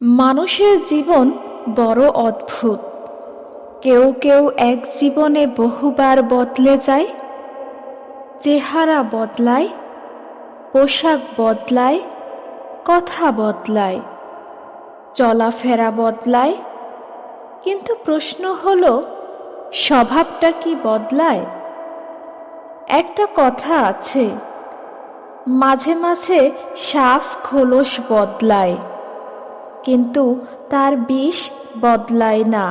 মানুষের জীবন বড় অদ্ভুত। কেউ কেউ এক জীবনে বহুবার বদলে যায়। চেহারা বদলায়, পোশাক বদলায়, কথা বদলায়, চলাফেরা বদলায়, কিন্তু প্রশ্ন হলো, স্বভাবটা কি বদলায়? একটা কথা আছে, মাঝে মাঝে সাপ খোলস বদলায়, কিন্তু তার বিষ বদলায় না।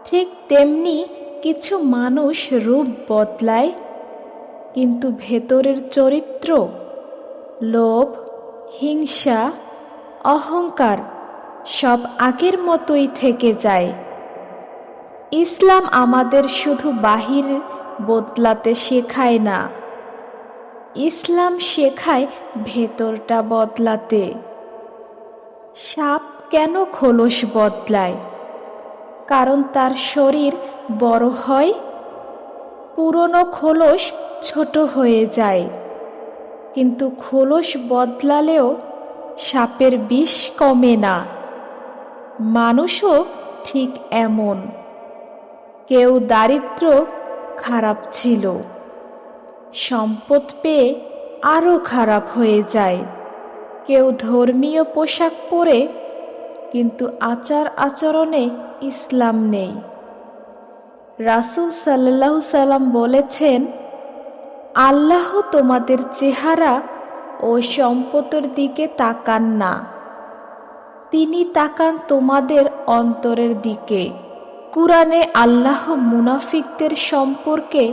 ঠিক তেমনি কিছু মানুষ রূপ বদলায়, কিন্তু ভেতরের চরিত্র, লোভ, হিংসা, অহংকার সব আগের মতোই থেকে যায়। ইসলাম আমাদের শুধু বাহির বদলাতে শেখায় না, ইসলাম শেখায় ভেতরটা বদলাতে। সাপ কেন খোলস বদলায়? কারণ তার শরীর বড় হয়, পুরনো খোলস ছোট হয়ে যায়। কিন্তু খোলস বদলালেও সাপের বিষ কমে না। মানুষও ঠিক এমন। কেউ দারিদ্র খারাপ ছিল, সম্পদ পেয়ে আরও খারাপ হয়ে যায়। কেউ ধর্মীয় পোশাক পরে, কিন্তু আচার আচরণে ইসলাম নেই। রাসূল সাল্লাল্লাহু সাল্লাম বলেছেন, আল্লাহ তোমাদের চেহারা ও সম্পদের দিকে তাকান না, তিনি তাকান তোমাদের অন্তরের দিকে। কুরআনে আল্লাহ মুনাফিকদের সম্পর্কে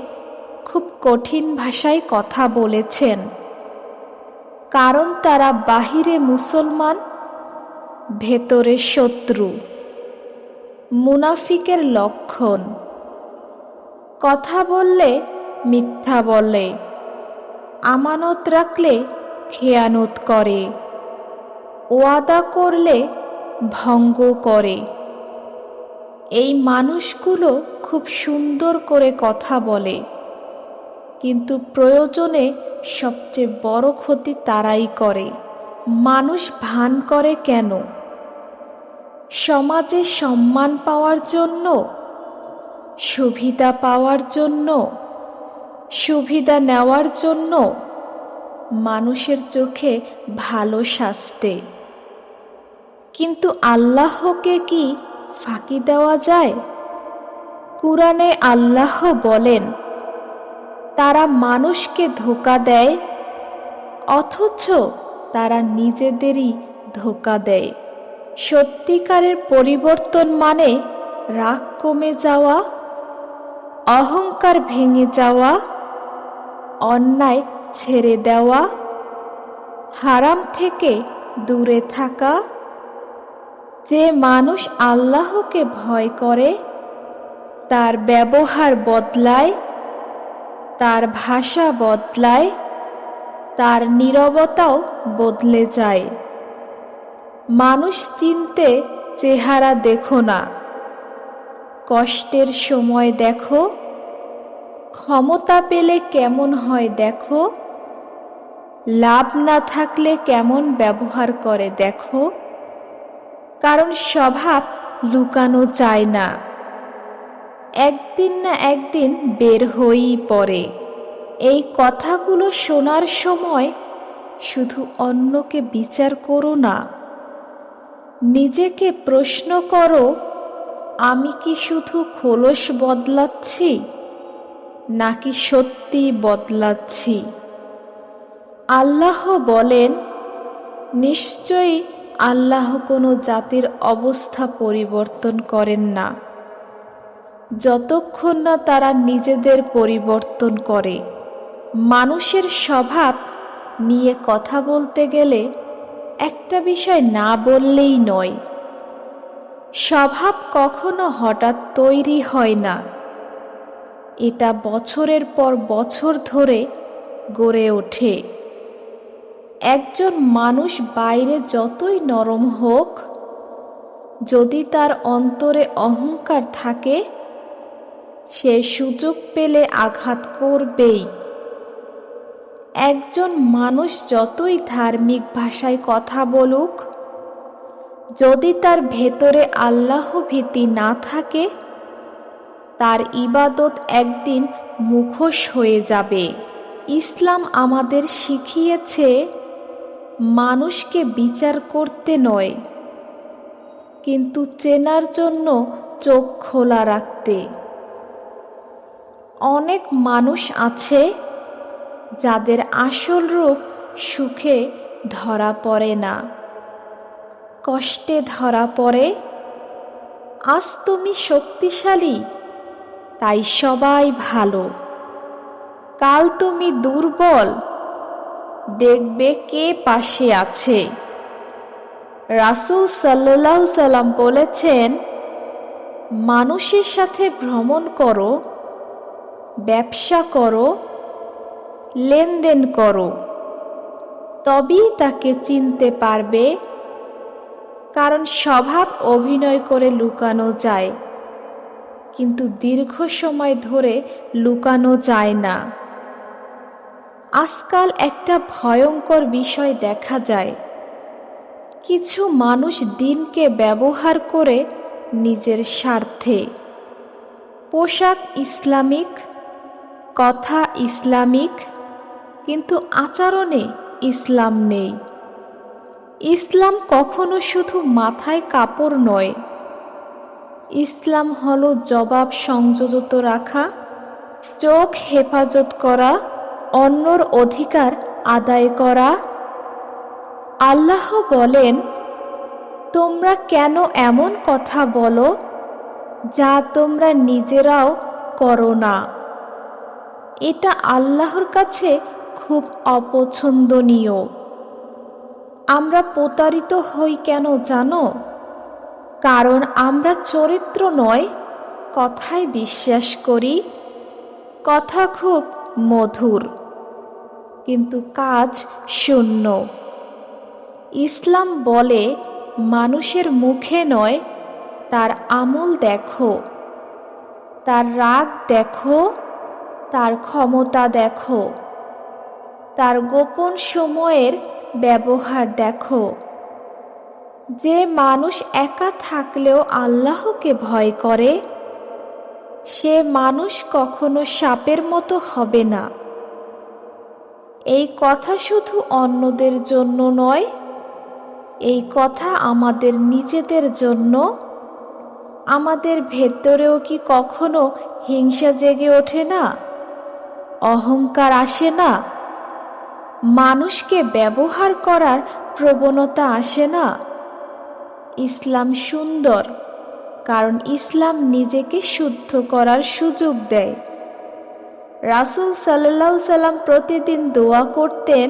খুব কঠিন ভাষায় কথা বলেছেন, কারণ তারা বাহিরে মুসলমান, ভেতরে শত্রু। মুনাফিকের লক্ষণ: কথা বললে মিথ্যা বলে, আমানত রাখলে খেয়ানত করে, ওয়াদা করলে ভঙ্গ করে। এই মানুষগুলো খুব সুন্দর করে কথা বলে, কিন্তু প্রয়োজনে সবচেয়ে বড় ক্ষতি তারাই করে। মানুষ ভান করে কেন? সমাজে সম্মান পাওয়ার জন্য, সুবিধা পাওয়ার জন্য, সুবিধা নেওয়ার জন্য, মানুষের চোখে ভালো সাজতে। কিন্তু আল্লাহকে কি ফাঁকি দেওয়া যায়? কুরআনে আল্লাহ বলেন, তারা মানুষকে ধোঁকা দেয়, অথচ তারা নিজেদেরই ধোঁকা দেয়। সত্যিকারের পরিবর্তন মানে রাগ কমে যাওয়া, অহংকার ভেঙে যাওয়া, অন্যায় ছেড়ে দেওয়া, হারাম থেকে দূরে থাকা। যে মানুষ আল্লাহকে ভয় করে, তার ব্যবহার বদলায়, তার ভাষা বদলায়, তার নীরবতাও বদলে যায়। মানুষ চিনতে চেহারা দেখো না, কষ্টের সময় দেখো, ক্ষমতা পেলে কেমন হয় দেখো, লাভ না থাকলে কেমন ব্যবহার করে দেখো। কারণ স্বভাব লুকানো যায় না, একদিন না একদিন বের হয়েই পড়ে। এই কথাগুলো শোনার সময় শুধু অন্যকে বিচার করো না, নিজেকে প্রশ্ন করো, আমি কি শুধু খোলস বদলাচ্ছি, নাকি সত্যি বদলাচ্ছি? আল্লাহ বলেন, নিশ্চয়ই আল্লাহ কোনো জাতির অবস্থা পরিবর্তন করেন না যতক্ষণ না তারা নিজেদের পরিবর্তন করে। মানুষের স্বভাব নিয়ে কথা বলতে গেলে একটা বিষয় না বললেই নয়। স্বভাব কখনো হঠাৎ তৈরি হয় না, এটা বছরের পর বছর ধরে গড়ে ওঠে। একজন মানুষ বাইরে যতই নরম হোক, যদি তার অন্তরে অহংকার থাকে, সে সুযোগ পেলে আঘাত করবেই। একজন মানুষ যতই ধার্মিক ভাষায় কথা বলুক, যদি তার ভেতরে আল্লাহ ভীতি না থাকে, তার ইবাদত একদিন মুখোশ হয়ে যাবে। ইসলাম আমাদের শিখিয়েছে মানুষকে বিচার করতে নয়, কিন্তু চেনার জন্য চোখ খোলা রাখতে। অনেক মানুষ আছে যাদের আসল রূপ সুখে ধরা পড়ে না, কষ্টে ধরা পড়ে। আজ তুমি শক্তিশালী, তাই সবাই ভালো। কাল তুমি দুর্বল, দেখবে কে পাশে আছে। রাসূল সাল্লাল্লাহু সাল্লাম বলেছেন, মানুষের সাথে ভ্রমণ করো, ব্যবসা করো, লেনদেন করো, তবেই তাকে চিনতে পারবে। কারণ স্বভাব অভিনয় করে লুকানো যায়, কিন্তু দীর্ঘ সময় ধরে লুকানো যায় না। আজকাল একটা ভয়ঙ্কর বিষয় দেখা যায়। কিছু মানুষ দিনকে ব্যবহার করে নিজের স্বার্থে। পোশাক ইসলামিক, কথা ইসলামিক, কিন্তু আচরণে ইসলাম নেই। ইসলাম কখনো শুধু মাথায় কাপড় নয়। ইসলাম হলো জবাব সংযত রাখা, চোখ হেফাজত করা, অন্যর অধিকার আদায় করা। আল্লাহ বলেন, তোমরা কেন এমন কথা বলো যা তোমরা নিজেরাও করো না? এটা আল্লাহর কাছে খুব অপছন্দনীয়। আমরা প্রতারিত হই কেন জানো? কারণ আমরা চরিত্র নয়, কথায় বিশ্বাস করি। কথা খুব মধুর, কিন্তু কাজ শূন্য। ইসলাম বলে, মানুষের মুখে নয়, তার আমল দেখো, তার রাগ দেখো, তার ক্ষমতা দেখো, তার গোপন সময়ের ব্যবহার দেখো। যে মানুষ একা থাকলেও আল্লাহকে ভয় করে, সে মানুষ কখনো সাপের মতো হবে না। এই কথা শুধু অন্যদের জন্য নয়, এই কথা আমাদের নিজেদের জন্য। আমাদের ভেতরেও কি কখনো হিংসা জেগে ওঠে না? অহংকার আসে না? মানুষকে ব্যবহার করার প্রবণতা আসে না? ইসলাম সুন্দর, কারণ ইসলাম নিজেকে শুদ্ধ করার সুযোগ দেয়। রাসূল সাল্লাল্লাহু সাল্লাম প্রতিদিন দোয়া করতেন,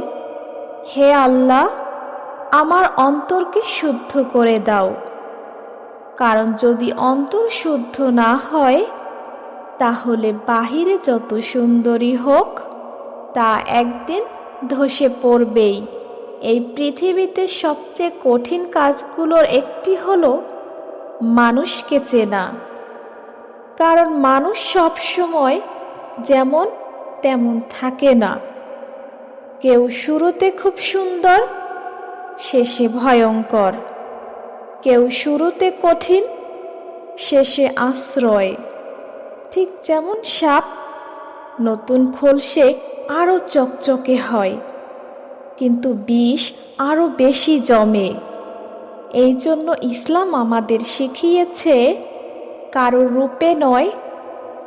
হে আল্লাহ, আমার অন্তরকে শুদ্ধ করে দাও। কারণ যদি অন্তর শুদ্ধ না হয়, তাহলে বাহিরে যত সুন্দরী হোক, তা একদিন ধসে পড়বেই। এই পৃথিবীতে সবচেয়ে কঠিন কাজগুলোর একটি হলো মানুষকে চেনা। কারণ মানুষ সব সময় যেমন তেমন থাকে না। কেউ শুরুতে খুব সুন্দর, শেষে ভয়ঙ্কর। কেউ শুরুতে কঠিন, শেষে আশ্রয়। ঠিক যেমন সাপ নতুন খোলসে আরো চকচকে হয়, কিন্তু বিষ আরো বেশি জমে। এই জন্য ইসলাম আমাদের শিখিয়েছে কারো রূপে নয়,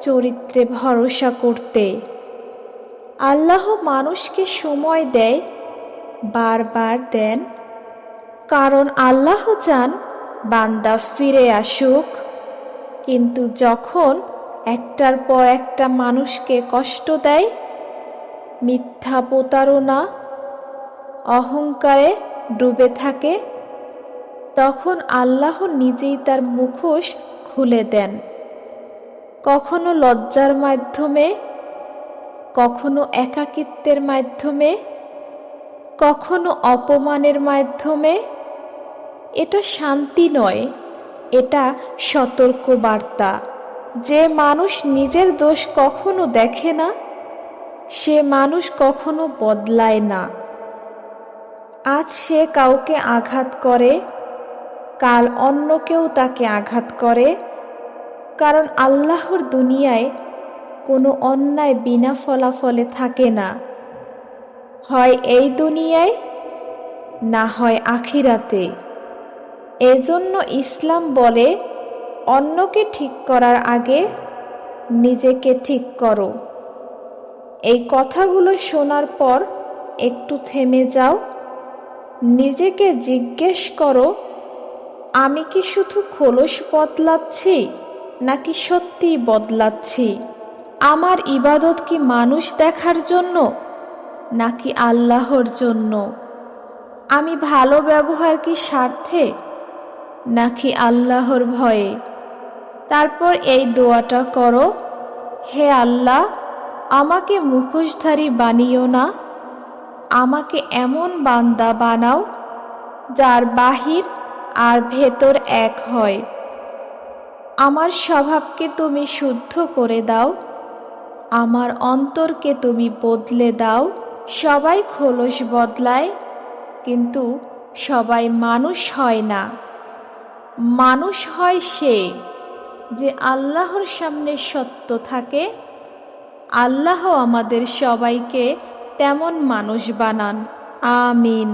চরিত্রে ভরসা করতে। আল্লাহ মানুষকে সময় দেয়, বারবার দেন, কারণ আল্লাহ চান বান্দা ফিরে আসুক। কিন্তু যখন একটার পর একটা মানুষকে কষ্ট দেয়, মিথ্যা প্রতারণা, অহংকারে ডুবে থাকে, তখন আল্লাহ নিজেই তার মুখোশ খুলে দেন। কখনো লজ্জার মাধ্যমে, কখনো একাকিত্বের মাধ্যমে, কখনো অপমানের মাধ্যমে। এটা শান্তি নয়, এটা সতর্ক বার্তা। যে মানুষ নিজের দোষ কখনো দেখে না, সে মানুষ কখনো বদলায় না। আজ সে কাউকে আঘাত করে, কাল অন্য কেউ তাকে আঘাত করে, কারণ আল্লাহর দুনিয়ায় কোনো অন্যায় বিনা ফলাফলে থাকে না, হয় এই দুনিয়ায় না হয় আখিরাতে। এজন্য ইসলাম বলে, অন্যকে ঠিক করার আগে নিজেকে ঠিক করো। এই কথাগুলো শোনার পর একটু থেমে যাও, নিজেকে জিজ্ঞেস করো, আমি কি শুধু খোলস বদলাচ্ছি নাকি সত্যিই বদলাচ্ছি? আমার ইবাদত কি মানুষ দেখার জন্য নাকি আল্লাহর জন্য? আমি ভালো ব্যবহার কি স্বার্থে নাকি আল্লাহর ভয়ে? তারপর এই দোয়াটা করো, হে আল্লাহ, আমাকে মুখোশধারী বানিও না, আমাকে এমন বান্দা বানাও যার বাহির আর ভেতর এক হয়। আমার স্বভাবকে তুমি শুদ্ধ করে দাও, আমার অন্তরকে তুমি বদলে দাও। সবাই খোলস বদলায়, কিন্তু সবাই মানুষ হয় না। মানুষ হয় সে যে আল্লাহর সামনে সত্য থাকে। আল্লাহ আমাদের সবাইকে তেমন মানুষ বানান। আমিন।